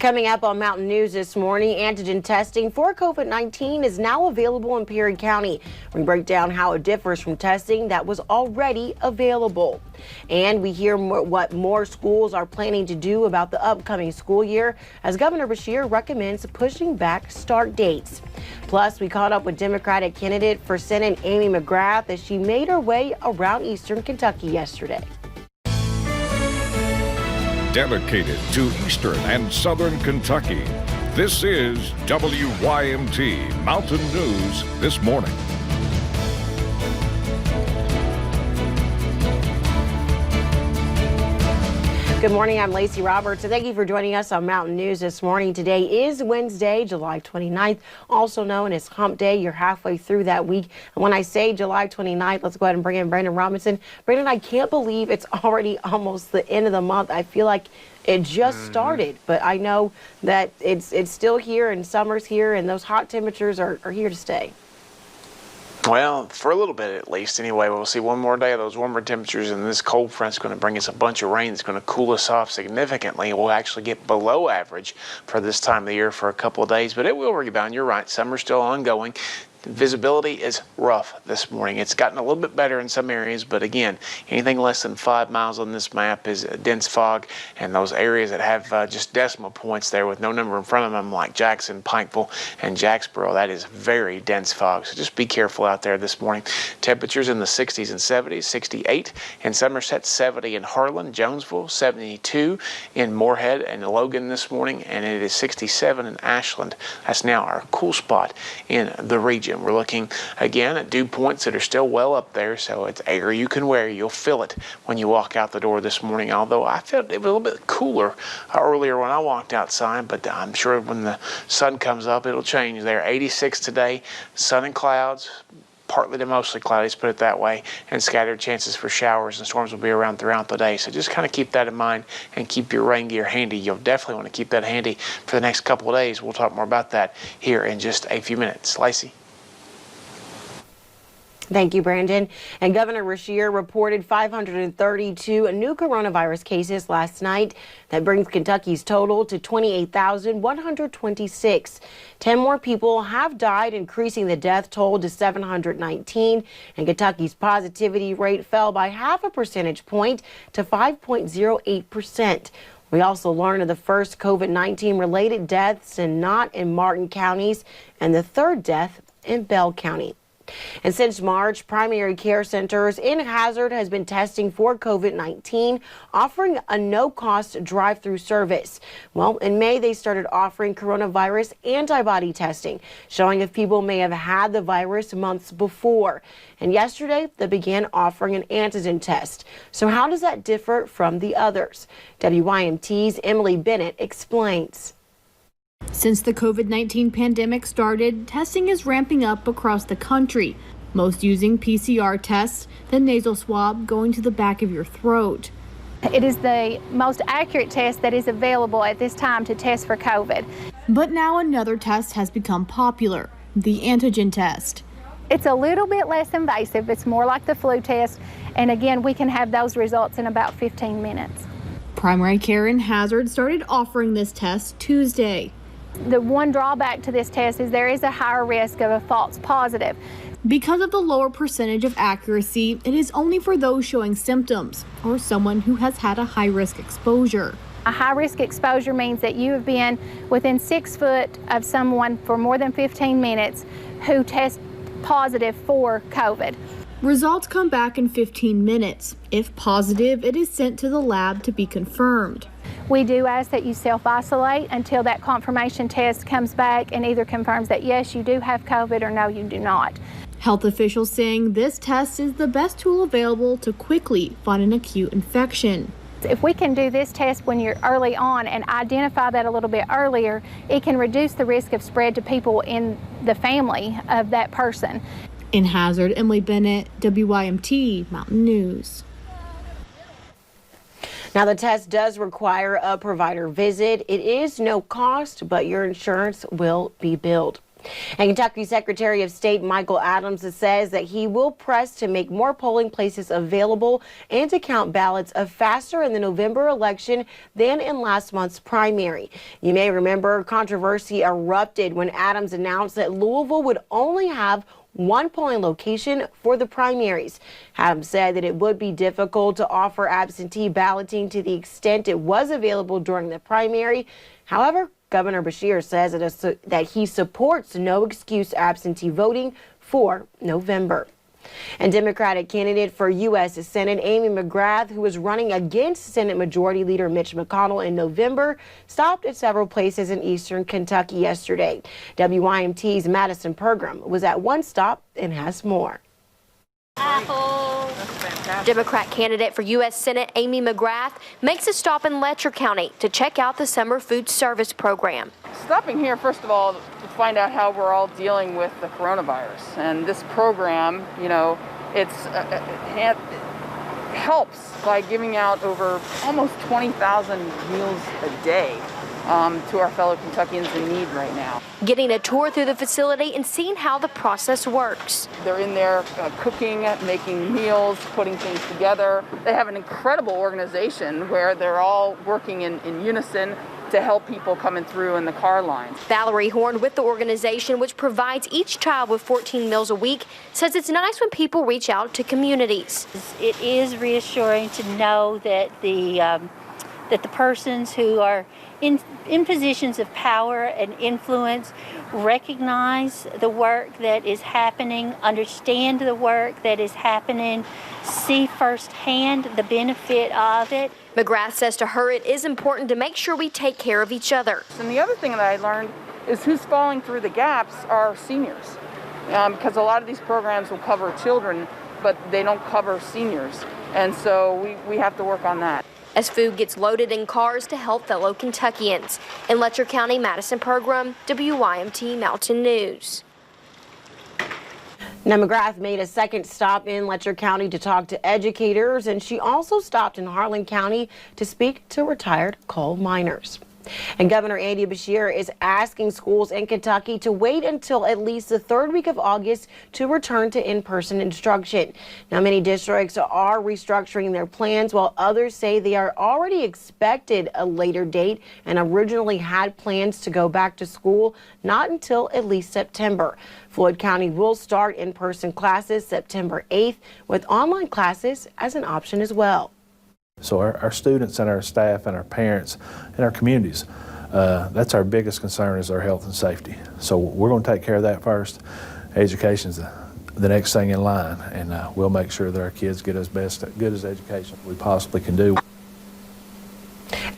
Coming up on Mountain News this morning, antigen testing for COVID-19 is now available in Perry County. We break down how it differs from testing that was already available. And we hear what more schools are planning to do about the upcoming school year as Governor Beshear recommends pushing back start dates. Plus, we caught up with Democratic candidate for Senate Amy McGrath as she made her way around Eastern Kentucky yesterday. Dedicated to Eastern and Southern Kentucky, this is WYMT Mountain News this morning. Good morning, I'm Lacey Roberts, and thank you for joining us on Mountain News this morning. Today is Wednesday, July 29th, also known as Hump Day. You're halfway through that week. And when I say July 29th, let's go ahead and bring in Brandon Robinson. Brandon, I can't believe it's already almost the end of the month. I feel like it just started, but I know that it's still here and summer's here and those hot temperatures are here to stay. Well, for a little bit at least. Anyway, we'll see one more day of those warmer temperatures, and this cold front's going to bring us a bunch of rain. It's going to cool us off significantly. We'll actually get below average for this time of the year for a couple of days, but it will rebound. You're right. Summer's still ongoing. Visibility is rough this morning. It's gotten a little bit better in some areas, but again, anything less than 5 miles on this map is dense fog, and those areas that have just decimal points there with no number in front of them, like Jackson, Pikeville, and Jacksboro, that is very dense fog. So just be careful out there this morning. Temperatures in the 60s and 70s, 68 in Somerset, 70 in Harlan, Jonesville, 72 in Moorhead and Logan this morning, and it is 67 in Ashland. That's now our cool spot in the region. We're looking again at dew points that are still well up there, so it's air you can wear. You'll feel it when you walk out the door this morning, although I felt it was a little bit cooler earlier when I walked outside, but I'm sure when the sun comes up it'll change there. 86 today, sun and clouds, partly to mostly cloudy, let's put it that way, and scattered chances for showers and storms will be around throughout the day. So just kind of keep that in mind and keep your rain gear handy. You'll definitely want to keep that handy for the next couple of days. We'll talk more about that here in just a few minutes. Lacey. Thank you, Brandon. And Governor Beshear reported 532 new coronavirus cases last night. That brings Kentucky's total to 28,126. 10 more people have died, increasing the death toll to 719. And Kentucky's positivity rate fell by half a percentage point to 5.08%. We also learned of the first COVID-19 related deaths in Knott and Martin counties and the third death in Bell County. And since March, primary care centers in Hazard has been testing for COVID-19, offering a no-cost drive-through service. Well, in May, they started offering coronavirus antibody testing, showing if people may have had the virus months before. And yesterday, they began offering an antigen test. So how does that differ from the others? WYMT's Emily Bennett explains. Since the COVID-19 pandemic started, testing is ramping up across the country, most using PCR tests, the nasal swab going to the back of your throat. It is the most accurate test that is available at this time to test for COVID. But now another test has become popular, the antigen test. It's a little bit less invasive. It's more like the flu test. And again, we can have those results in about 15 minutes. Primary care in Hazard started offering this test Tuesday. The one drawback to this test is there is a higher risk of a false positive. Because of the lower percentage of accuracy, it is only for those showing symptoms or someone who has had a high-risk exposure. A high-risk exposure means that you have been within 6 foot of someone for more than 15 minutes who test positive for COVID. Results come back in 15 minutes. If positive, it is sent to the lab to be confirmed. We do ask that you self-isolate until that confirmation test comes back and either confirms that yes, you do have COVID or no, you do not. Health officials saying this test is the best tool available to quickly find an acute infection. If we can do this test when you're early on and identify that a little bit earlier, it can reduce the risk of spread to people in the family of that person. In Hazard, Emily Bennett, WYMT Mountain News. Now, the test does require a provider visit. It is no cost, but your insurance will be billed. And Kentucky Secretary of State Michael Adams says that he will press to make more polling places available and to count ballots faster in the November election than in last month's primary. You may remember controversy erupted when Adams announced that Louisville would only have one polling location for the primaries. Adams said that it would be difficult to offer absentee balloting to the extent it was available during the primary. However, Governor Beshear says that he supports no excuse absentee voting for November. And Democratic candidate for U.S. Senate Amy McGrath, who was running against Senate Majority Leader Mitch McConnell in November, stopped at several places in eastern Kentucky yesterday. WYMT's Madison Pergram was at one stop and has more. Democrat candidate for U.S. Senate Amy McGrath makes a stop in Letcher County to check out the summer food service program. Stopping here, first of all, to find out how we're all dealing with the coronavirus. And this program, you know, it helps by giving out over almost 20,000 meals a day to our fellow Kentuckians in need right now. Getting a tour through the facility and seeing how the process works. They're in there cooking, making meals, putting things together. They have an incredible organization where they're all working in unison to help people coming through in the car lines. Valerie Horn with the organization, which provides each child with 14 meals a week, says it's nice when people reach out to communities. It is reassuring to know that the persons who are in positions of power and influence recognize the work that is happening, understand the work that is happening, see firsthand the benefit of it. McGrath says to her it is important to make sure we take care of each other. And the other thing that I learned is who's falling through the gaps are seniors. Because a lot of these programs will cover children, but they don't cover seniors. And so we have to work on that. As food gets loaded in cars to help fellow Kentuckians. In Letcher County, Madison Pergram, WYMT Mountain News. Now, McGrath made a second stop in Letcher County to talk to educators, and she also stopped in Harlan County to speak to retired coal miners. And Governor Andy Beshear is asking schools in Kentucky to wait until at least the third week of August to return to in-person instruction. Now, many districts are restructuring their plans, while others say they are already expected a later date and originally had plans to go back to school not until at least September. Floyd County will start in-person classes September 8th, with online classes as an option as well. So our students and our staff and our parents and our communities, that's our biggest concern, is our health and safety. So we're going to take care of that first. Education's the next thing in line, and we'll make sure that our kids get as good as education we possibly can do.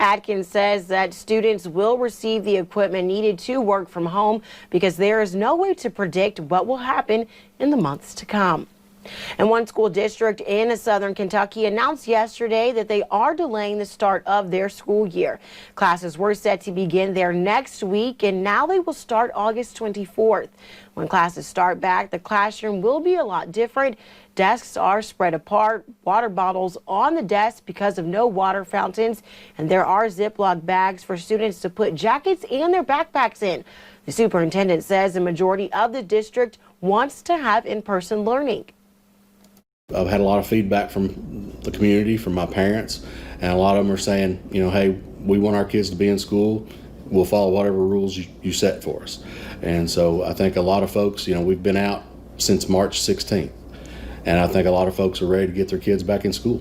Atkins says that students will receive the equipment needed to work from home because there is no way to predict what will happen in the months to come. And one school district in southern Kentucky announced yesterday that they are delaying the start of their school year. Classes were set to begin there next week, and now they will start August 24th. When classes start back, the classroom will be a lot different. Desks are spread apart, water bottles on the desk because of no water fountains, and there are Ziploc bags for students to put jackets and their backpacks in. The superintendent says the majority of the district wants to have in-person learning. I've had a lot of feedback from the community, from my parents, and a lot of them are saying, you know, hey, we want our kids to be in school. We'll follow whatever rules you set for us. And so I think a lot of folks, you know, we've been out since March 16th, and I think a lot of folks are ready to get their kids back in school.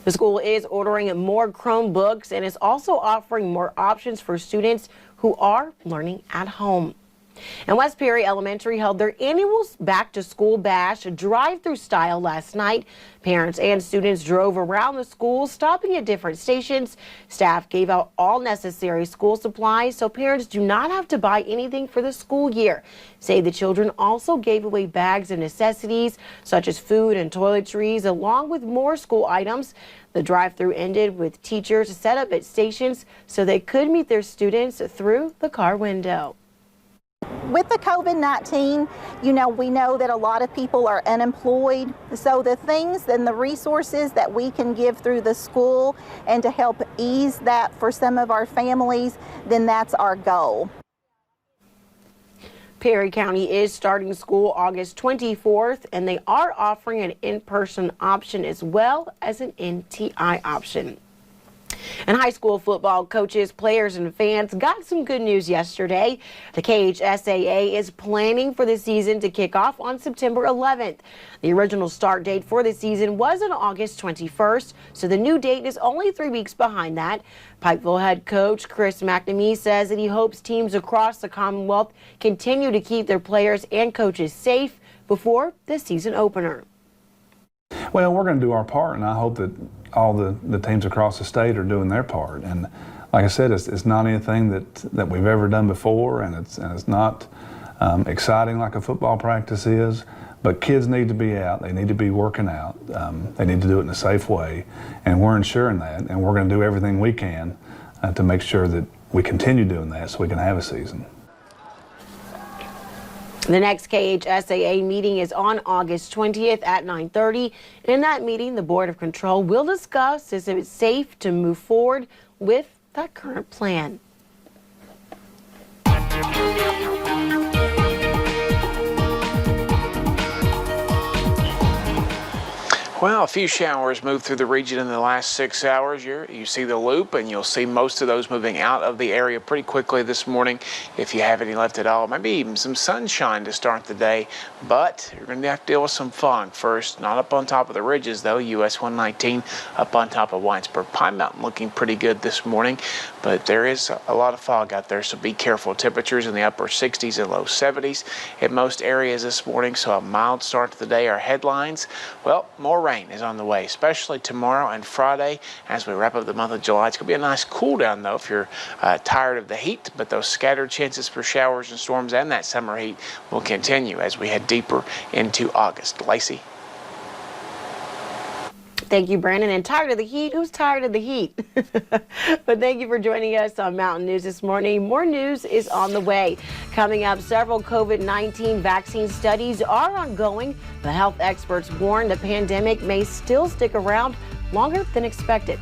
The school is ordering more Chromebooks and is also offering more options for students who are learning at home. And West Perry Elementary held their annual back-to-school bash drive-through style last night. Parents and students drove around the school, stopping at different stations. Staff gave out all necessary school supplies so parents do not have to buy anything for the school year. Say the children also gave away bags of necessities such as food and toiletries, along with more school items. The drive-through ended with teachers set up at stations so they could meet their students through the car window. With the COVID-19, we know that a lot of people are unemployed. So the things and the resources that we can give through the school and to help ease that for some of our families, then that's our goal. Perry County is starting school August 24th, and they are offering an in-person option as well as an NTI option. And high school football coaches, players, and fans got some good news yesterday. The KHSAA is planning for the season to kick off on September 11th. The original start date for the season was on August 21st, so the new date is only 3 weeks behind that. Pikeville head coach Chris McNamee says that he hopes teams across the Commonwealth continue to keep their players and coaches safe before the season opener. Well, we're going to do our part, and I hope that all the teams across the state are doing their part. And like I said, it's not anything that we've ever done before, and it's not exciting like a football practice is. But kids need to be out. They need to be working out. They need to do it in a safe way, and we're ensuring that. And we're going to do everything we can to make sure that we continue doing that so we can have a season. The next KHSAA meeting is on August 20th at 9:30. In that meeting, the Board of Control will discuss if it's safe to move forward with that current plan. Well, a few showers moved through the region in the last 6 hours. You see the loop, and you'll see most of those moving out of the area pretty quickly this morning, if you have any left at all. Maybe even some sunshine to start the day, but you're going to have to deal with some fog first. Not up on top of the ridges, though. US 119 up on top of Whitesburg. Pine Mountain looking pretty good this morning, but there is a lot of fog out there, so be careful. Temperatures in the upper 60s and low 70s in most areas this morning, so a mild start to the day. Our headlines, well, more rain is on the way, especially tomorrow and Friday as we wrap up the month of July. It's going to be a nice cool down, though, if you're tired of the heat, but those scattered chances for showers and storms and that summer heat will continue as we head deeper into August. Lacey. Thank you, Brandon. And tired of the heat? Who's tired of the heat? But thank you for joining us on Mountain News this morning. More news is on the way. Coming up, several COVID-19 vaccine studies are ongoing, but health experts warn the pandemic may still stick around longer than expected.